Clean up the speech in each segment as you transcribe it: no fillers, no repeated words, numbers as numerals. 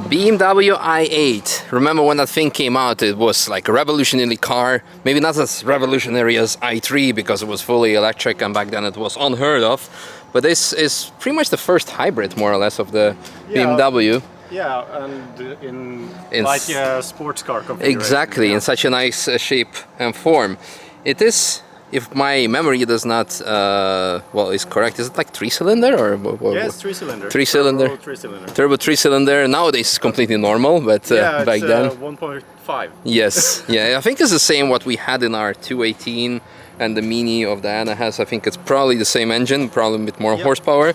BMW i8. Remember when that thing came out, it was like a revolutionary car. Maybe not as revolutionary as i3 because it was fully electric and back then it was unheard of. But this is pretty much the first hybrid, more or less, of the BMW. Yeah, and in like a sports car configuration. Exactly, in such a nice shape and form. It is, if my memory does not, is correct, is it like 3-cylinder or? Yes, 3-cylinder. 3-cylinder. Turbo 3-cylinder. Turbo 3-cylinder. Nowadays it's completely normal, but back then. 1.5. Yes, yeah, I think it's the same what we had in our 218 and the Mini of Diana has. I think it's probably the same engine, probably a bit more horsepower.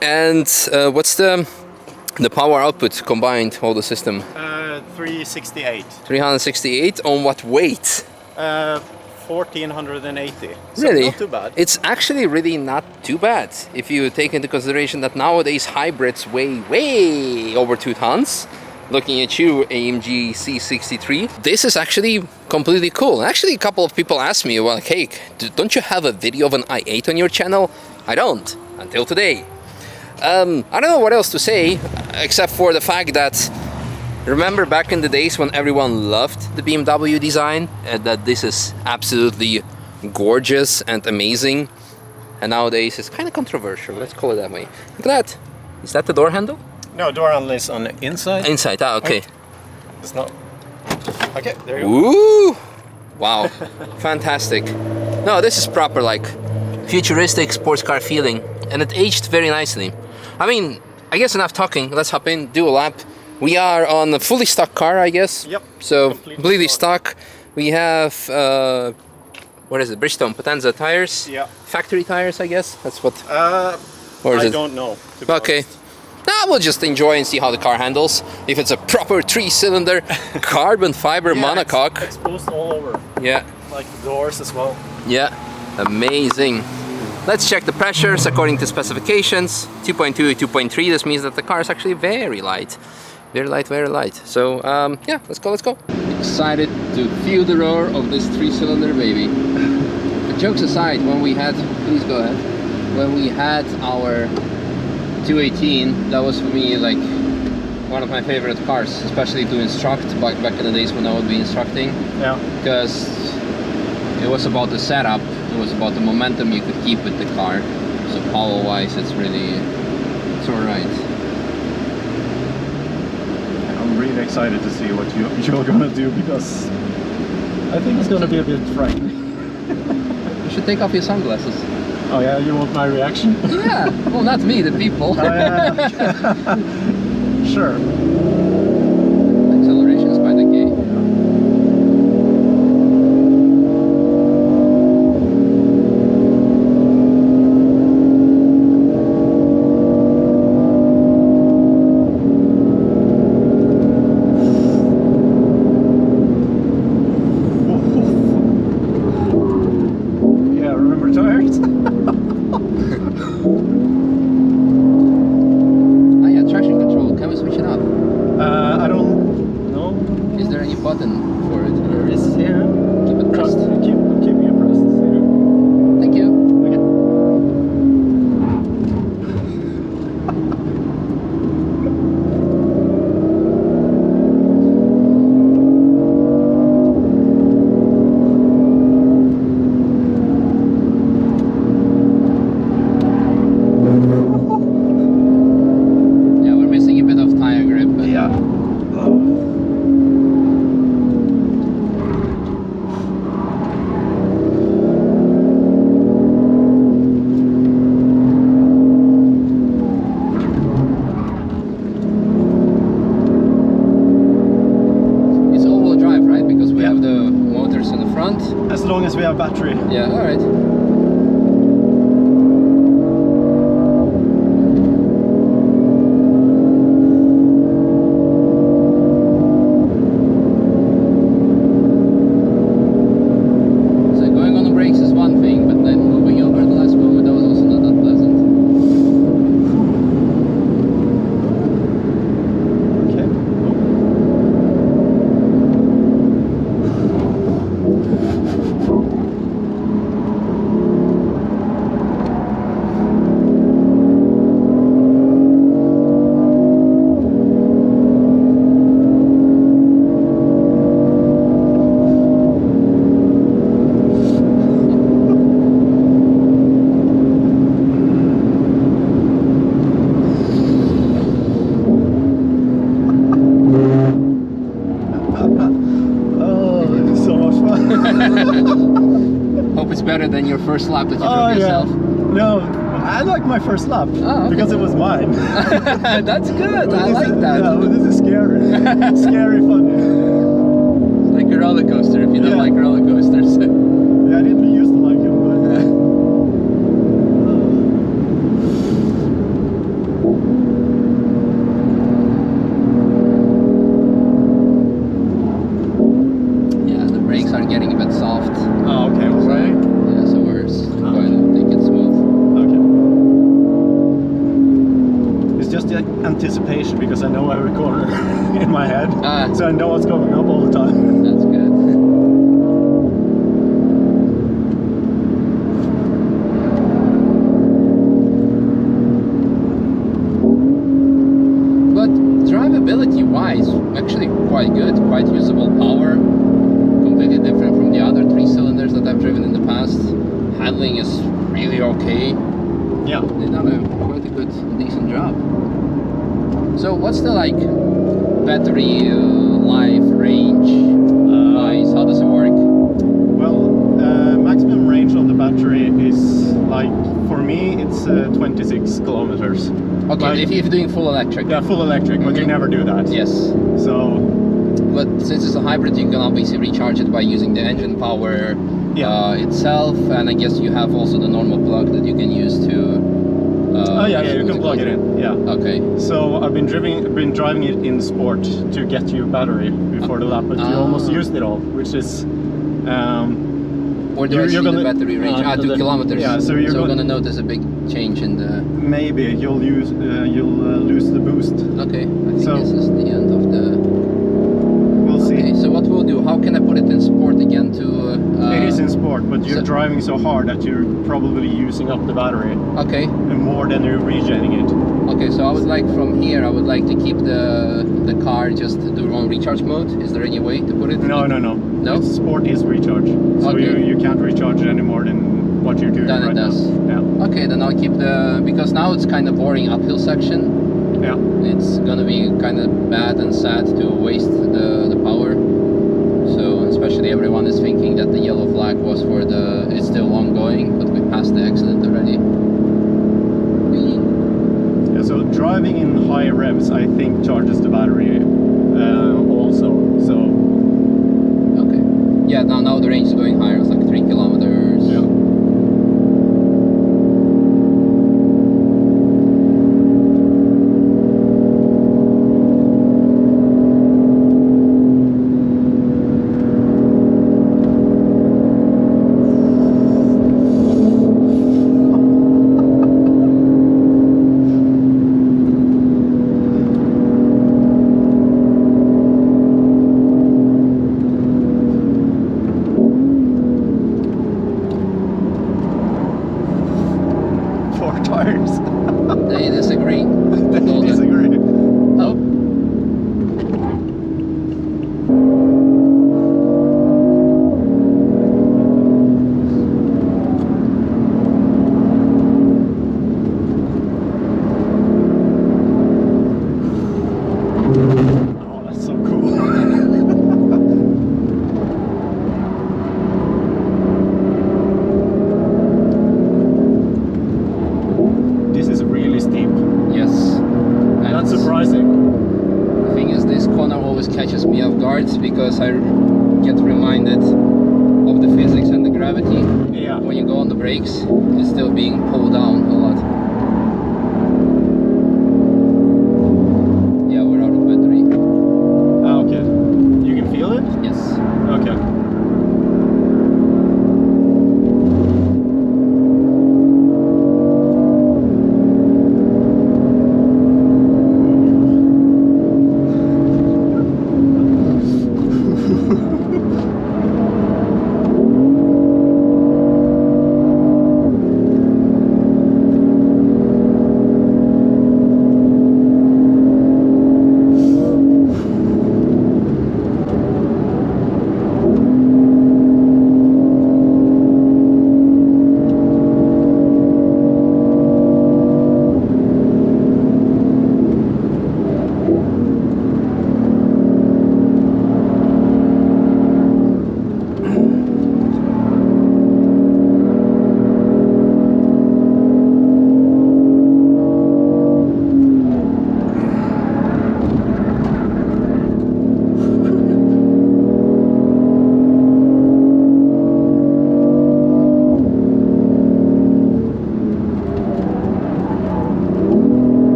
And what's the power output combined, all the system? 368. 368 on what weight? 1480. So really? not too bad. It's actually really not too bad if you take into consideration that nowadays hybrids weigh way over 2 tons. Looking at you, AMG C63. This is actually completely cool. Actually, a couple of people asked me, well, hey, don't you have a video of an i8 on your channel? I don't, until today. I don't know what else to say, except for the fact that remember back in the days when everyone loved the BMW design and that this is absolutely gorgeous and amazing, and nowadays it's kind of controversial, let's call it that way. Look at that. Is that the door handle? No, door handle is on the inside. Inside, okay. It's not. Okay, there you go. Ooh! Wow, fantastic. No, this is proper like futuristic sports car feeling, and it aged very nicely. I mean, I guess enough talking, let's hop in, do a lap. We are on a fully stock car, I guess. Yep. So, completely stock. We have, what is it, Bridgestone Potenza tires? Yeah. Factory tires, I guess? That's what... or is I don't know. Okay. Now we'll just enjoy and see how the car handles. If it's a proper 3-cylinder carbon fiber monocoque. It's exposed all over. Yeah. Like the doors as well. Yeah, amazing. Let's check the pressures according to specifications. 2.2, 2.3. This means that the car is actually very light. Very light, very light. So, yeah, let's go, let's go. Excited to feel the roar of this 3-cylinder baby. But jokes aside, when we had, please go ahead. When we had our 218, that was for me like one of my favorite cars, especially to instruct back in the days when I would be instructing. Yeah. Because it was about the setup, it was about the momentum you could keep with the car. So power-wise, it's alright. I'm really excited to see what you're gonna do because I think it's gonna be a bit frightening. You should take off your sunglasses. Oh yeah, you want my reaction? Yeah, well not me, the people. Oh, yeah. Sure. Acceleration is quite okay. Yeah, remember tires? Traction control, can we switch it up? I don't know. Is there any button for it? There is here. Keep it pressed. Keep me pressed. Here. Thank you. Okay. As long as we have battery. Yeah, alright. So going on the brakes is one thing, but then moving over the last moment, that was also not that pleasant. Okay. better than your first lap that you Oh, drove yourself. No, I like my first lap okay. because it was mine. That's good. I like that. Yeah, but this is scary. Scary fun. It's like a roller coaster if you don't like roller coasters. Yeah, I didn't used to like it, but yeah, the brakes are getting a bit soft. oh, okay, alright. Yeah, so we're going to take it smooth. Okay. It's just the anticipation because I know every corner in my head, Ah. so I know what's coming up all the time. That's good. But drivability-wise, actually quite good, quite usable power. Completely different from the other 3 cylinders that I've driven in the past. Handling is really okay. Yeah. They've done a quite a good, decent job. So what's the like battery life range wise? How does it work? Well, maximum range on the battery is like, for me, it's 26 kilometers. Okay, Like, if you're doing full electric. yeah, full electric, but you never do that. Yes. So, But since it's a hybrid, you can obviously recharge it by using the engine power itself, and I guess you have also the normal plug that you can use to. oh yeah, you can plug it in. Yeah. Okay. So I've been driving it in sport to get you battery before the lap, but you almost used it all, which is. Or do I see the battery range? 2 kilometers. Yeah, so you're gonna notice a big change in the. Maybe you'll lose the boost. Okay, I think this is the end of the. We'll see. Okay, so what we'll do? How can I put it in sport again to? It is in sport, but you're driving so hard that you're probably using up the battery. Okay. And more than you're regenerating it. Okay, so I would like from here. I would like to keep the car just do on recharge mode. Is there any way to put it? No. No? Sport is recharge. So Okay. you can't recharge it any more than what you're doing Then right it does. now. Yeah. Okay, then I'll keep because now it's kind of boring uphill section. Yeah. It's gonna be kind of bad and sad to waste the power. So especially everyone is thinking that the yellow flag was for it's still ongoing, but we passed the accident already. Yeah, so driving in high revs, I think, charges the battery also. So. Okay. Yeah, now the range is going higher. It's like 3 kilometers. Yeah. Tires. They disagree. They disagree. Oh. Oh, that's so cool. This is really steep. Yes. And That's surprising. the thing is, this corner always catches me off guard because I get reminded of the physics and the gravity. Yeah. When you go on the brakes, it's still being pulled down a lot. Yeah, we're out of battery. Ah, okay. You can feel it? Yes. Okay.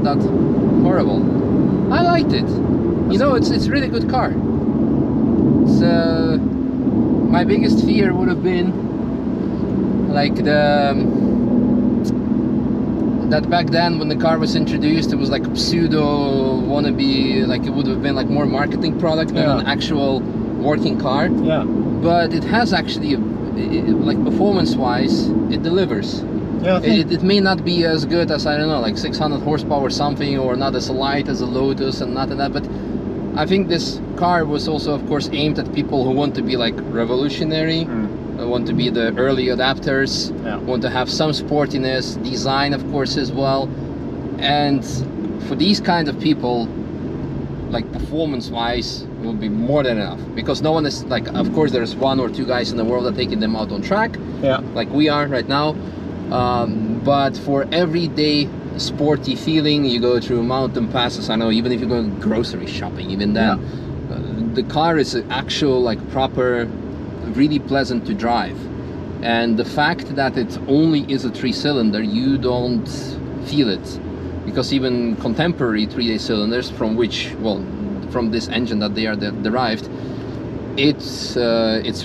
not that horrible. I liked it. You know, it's a really good car. It's my biggest fear would have been like that back then when the car was introduced, it was like a pseudo wannabe, like it would have been like more marketing product than an actual working car. Yeah. But it has actually, like performance-wise, it delivers. Yeah. It may not be as good as, I don't know, like 600 horsepower or something, or not as light as a Lotus and not that, but I think this car was also, of course, aimed at people who want to be like revolutionary, want to be the early adapters, want to have some sportiness, design, of course, as well. And for these kind of people, like performance-wise, it will be more than enough, because no one is like, of course, there's 1 or 2 guys in the world that are taking them out on track, like we are right now. But for everyday sporty feeling, you go through mountain passes, I know, even if you go grocery shopping, even then, the car is actual, like proper, really pleasant to drive. And the fact that it only is a 3-cylinder, you don't feel it, because even contemporary 3-day cylinders, from which, well, from this engine that they are derived, it's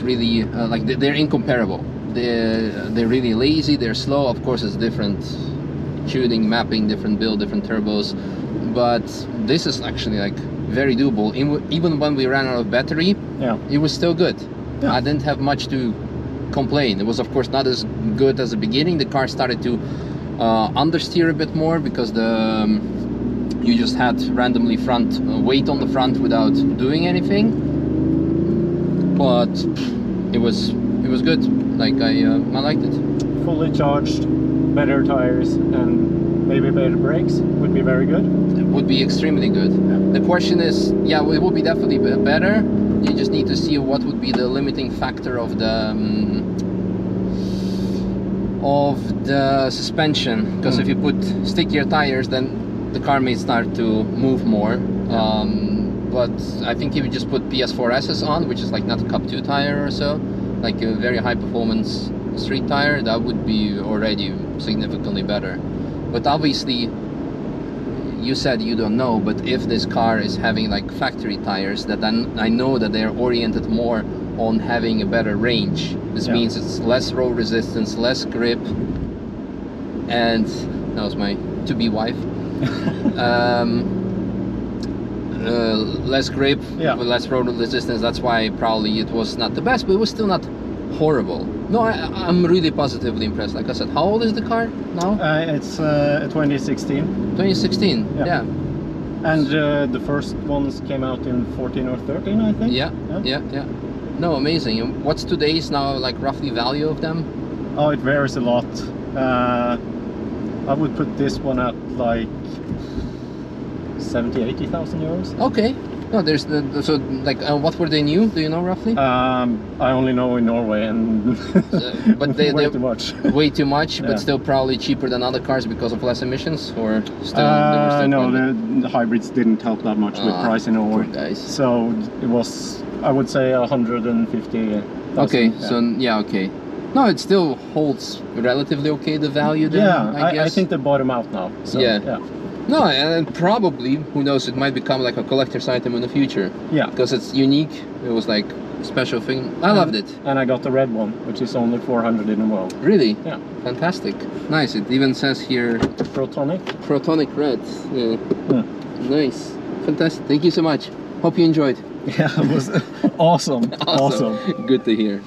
really like they're incomparable. They're really lazy, they're slow. Of course, it's different tuning, mapping, different build, different turbos, but this is actually like very doable. Even when we ran out of battery, it was still good. I didn't have much to complain. It was, of course, not as good as the beginning. The car started to understeer a bit more, because you just had randomly front weight on the front without doing anything. But it was good. Like I liked it. Fully charged, better tires, and maybe better brakes would be very good. It would be extremely good. The question is, it would be definitely better. You just need to see what would be the limiting factor of the suspension. Because if you put stickier tires, then the car may start to move more. But I think if you just put PS4S's on, which is like not a Cup 2 tire or so, like a very high performance street tire, that would be already significantly better. But obviously, you said you don't know, but if this car is having like factory tires, that I know that they're oriented more on having a better range. This means it's less roll resistance, less grip, and that was my to-be wife. Less grip, less roll resistance. That's why probably it was not the best, but it was still not horrible. No, I'm really positively impressed. Like I said, how old is the car now? It's 2016. 2016, yeah. And the first ones came out in 14 or 13, I think. Yeah. No, amazing. And what's today's now, like, roughly value of them? Oh, it varies a lot. I would put this one at like 70,000-80,000 euros. Okay. No, there's so like what were they new? Do you know roughly? I only know in Norway, and but they're too much. Way too much, but still probably cheaper than other cars because of less emissions, or still. No, the hybrids didn't help that much with price in Norway. Guys. So it was, I would say, 150,000. Okay, so okay. No, it still holds relatively okay, the value then, I guess. I think they bottom out now. So, yeah. No, and probably, who knows, it might become like a collector's item in the future. Yeah. Because it's unique. It was like a special thing. I loved it. And I got the red one, which is only 400 in the world. Really? Yeah. Fantastic. Nice. It even says here... Protonic. Protonic red. Yeah. Nice. Fantastic. Thank you so much. Hope you enjoyed. Yeah, it was awesome. Awesome. Good to hear.